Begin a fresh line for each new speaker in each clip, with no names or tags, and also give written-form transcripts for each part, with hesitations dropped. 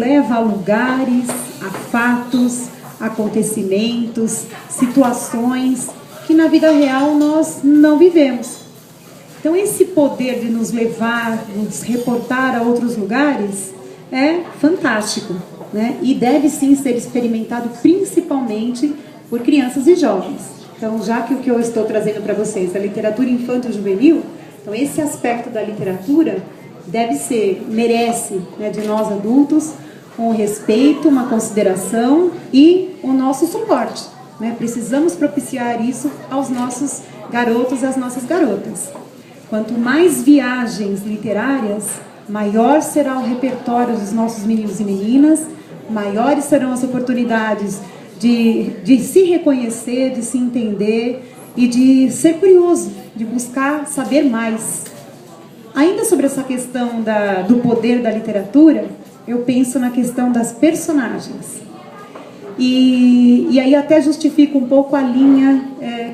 leva a lugares, a fatos, acontecimentos, situações que na vida real nós não vivemos. Então esse poder de nos levar, nos reportar a outros lugares é fantástico, né? E deve sim ser experimentado principalmente por crianças e jovens. Então, já que o que eu estou trazendo para vocês é literatura infanto-juvenil, então esse aspecto da literatura merece, né, de nós adultos um respeito, uma consideração e o nosso suporte, né? Precisamos propiciar isso aos nossos garotos e às nossas garotas. Quanto mais viagens literárias, maior será o repertório dos nossos meninos e meninas, maiores serão as oportunidades de se reconhecer, de se entender e de ser curioso, de buscar saber mais. Ainda sobre essa questão do poder da literatura, eu penso na questão das personagens. E aí até justifico um pouco a linha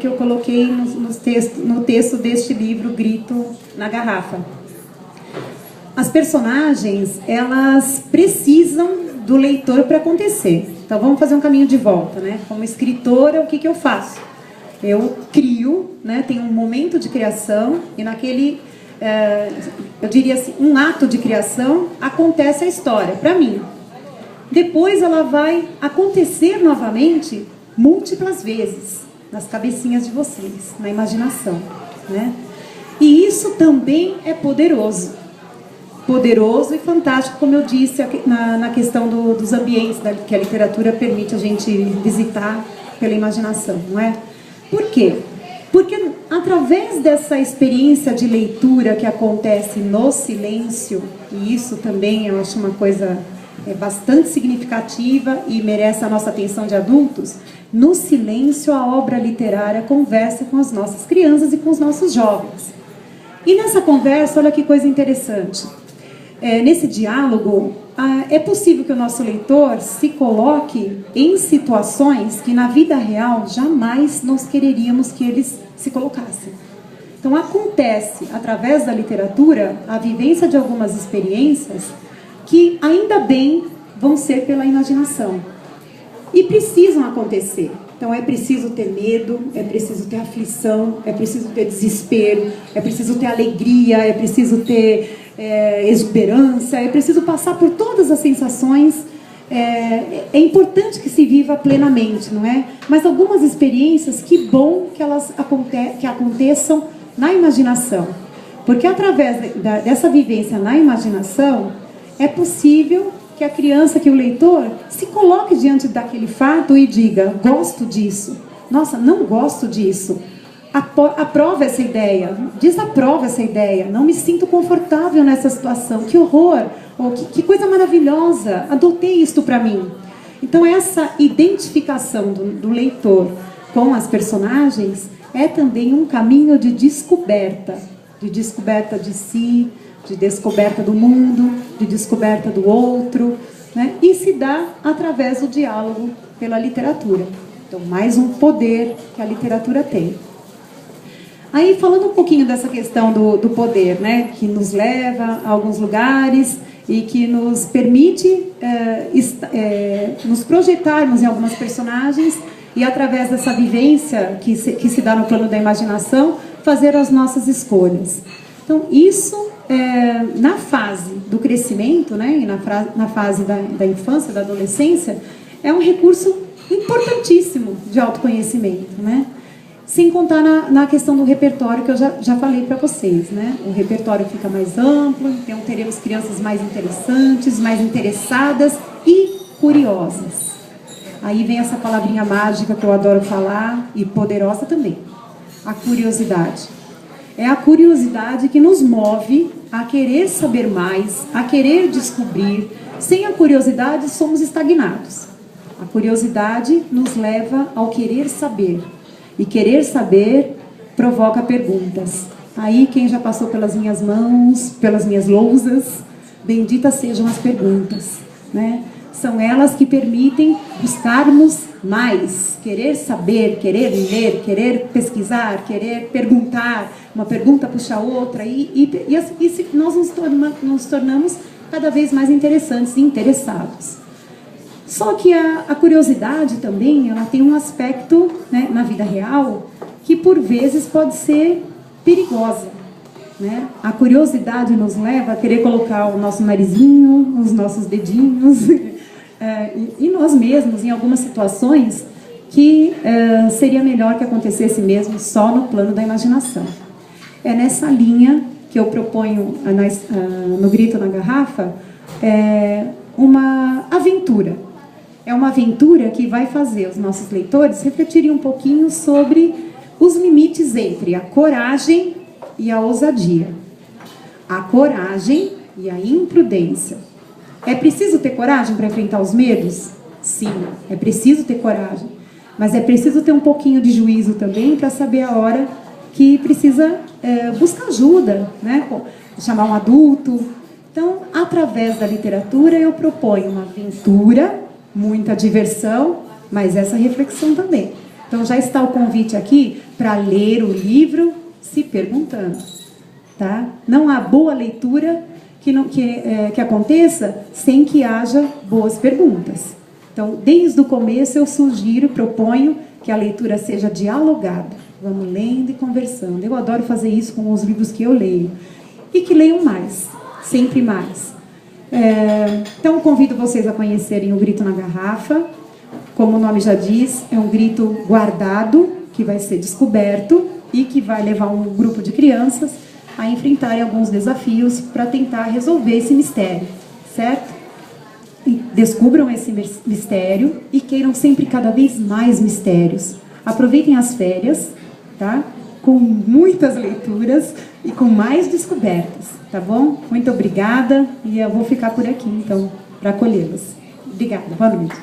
que eu coloquei no texto deste livro, Grito na Garrafa. As personagens, elas precisam do leitor para acontecer. Então vamos fazer um caminho de volta, né? Como escritora, o que eu faço? Eu crio, né? Tem um momento de criação e naquele, eu diria assim, um ato de criação, acontece a história, para mim. Depois ela vai acontecer novamente múltiplas vezes nas cabecinhas de vocês, na imaginação, né? E isso também é poderoso e fantástico, como eu disse, na questão dos ambientes que a literatura permite a gente visitar pela imaginação, não é? Por quê? Porque através dessa experiência de leitura que acontece no silêncio, e isso também eu acho uma coisa bastante significativa e merece a nossa atenção de adultos, no silêncio a obra literária conversa com as nossas crianças e com os nossos jovens. E nessa conversa, olha que coisa interessante, nesse diálogo, é possível que o nosso leitor se coloque em situações que na vida real jamais nós quereríamos que eles se colocassem. Então acontece, através da literatura, a vivência de algumas experiências que ainda bem vão ser pela imaginação. E precisam acontecer. Então é preciso ter medo, é preciso ter aflição, é preciso ter desespero, é preciso ter alegria, é preciso ter exuberância, é preciso passar por todas as sensações. É importante que se viva plenamente, não é? Mas algumas experiências, que bom que elas aconteçam na imaginação. Porque através dessa vivência na imaginação, é possível que a criança, que o leitor, se coloque diante daquele fato e diga: gosto disso, nossa, não gosto disso, aprova essa ideia, desaprova essa ideia, não me sinto confortável nessa situação, que horror, ou que coisa maravilhosa, adotei isto para mim. Então essa identificação do leitor com as personagens é também um caminho de descoberta de si, de descoberta do mundo, de descoberta do outro, né? E se dá através do diálogo pela literatura. Então, mais um poder que a literatura tem. Aí, falando um pouquinho dessa questão do poder, né? Que nos leva a alguns lugares e que nos permite nos projetarmos em algumas personagens e, através dessa vivência que se dá no plano da imaginação, fazer as nossas escolhas. Então, isso, na fase do crescimento, né, e na fase da infância, da adolescência, é um recurso importantíssimo de autoconhecimento, né? Sem contar na questão do repertório, que eu já falei para vocês, né? O repertório fica mais amplo, então teremos crianças mais interessantes, mais interessadas e curiosas. Aí vem essa palavrinha mágica que eu adoro falar, e poderosa também, a curiosidade. É a curiosidade que nos move a querer saber mais, a querer descobrir. Sem a curiosidade, somos estagnados. A curiosidade nos leva ao querer saber. E querer saber provoca perguntas. Aí, quem já passou pelas minhas mãos, pelas minhas lousas, benditas sejam as perguntas, né? São elas que permitem buscarmos mais, querer saber, querer ler, querer pesquisar, querer perguntar, uma pergunta puxa a outra, e nós nos tornamos cada vez mais interessantes e interessados. Só que a curiosidade também, ela tem um aspecto, né, na vida real, que por vezes pode ser perigosa, né? A curiosidade nos leva a querer colocar o nosso narizinho, os nossos dedinhos, e nós mesmos em algumas situações que seria melhor que acontecesse mesmo só no plano da imaginação. É nessa linha que eu proponho no Grito na Garrafa uma aventura. É uma aventura que vai fazer os nossos leitores refletirem um pouquinho sobre os limites entre a coragem e a ousadia. A coragem e a imprudência. É preciso ter coragem para enfrentar os medos? Sim, é preciso ter coragem. Mas é preciso ter um pouquinho de juízo também para saber a hora que precisa buscar ajuda, né? Chamar um adulto. Então, através da literatura, eu proponho uma aventura, muita diversão, mas essa reflexão também. Então, já está o convite aqui para ler o livro se perguntando. Tá? Não há boa leitura que aconteça sem que haja boas perguntas. Então, desde o começo, eu sugiro, proponho que a leitura seja dialogada. Vamos lendo e conversando. Eu adoro fazer isso com os livros que eu leio. E que leiam mais, sempre mais. Então, convido vocês a conhecerem o Grito na Garrafa. Como o nome já diz, é um grito guardado, que vai ser descoberto e que vai levar um grupo de crianças a enfrentarem alguns desafios para tentar resolver esse mistério, certo? E descubram esse mistério e queiram sempre cada vez mais mistérios. Aproveitem as férias, tá? Com muitas leituras e com mais descobertas, tá bom? Muito obrigada e eu vou ficar por aqui, então, para acolhê-los. Obrigada, boa noite.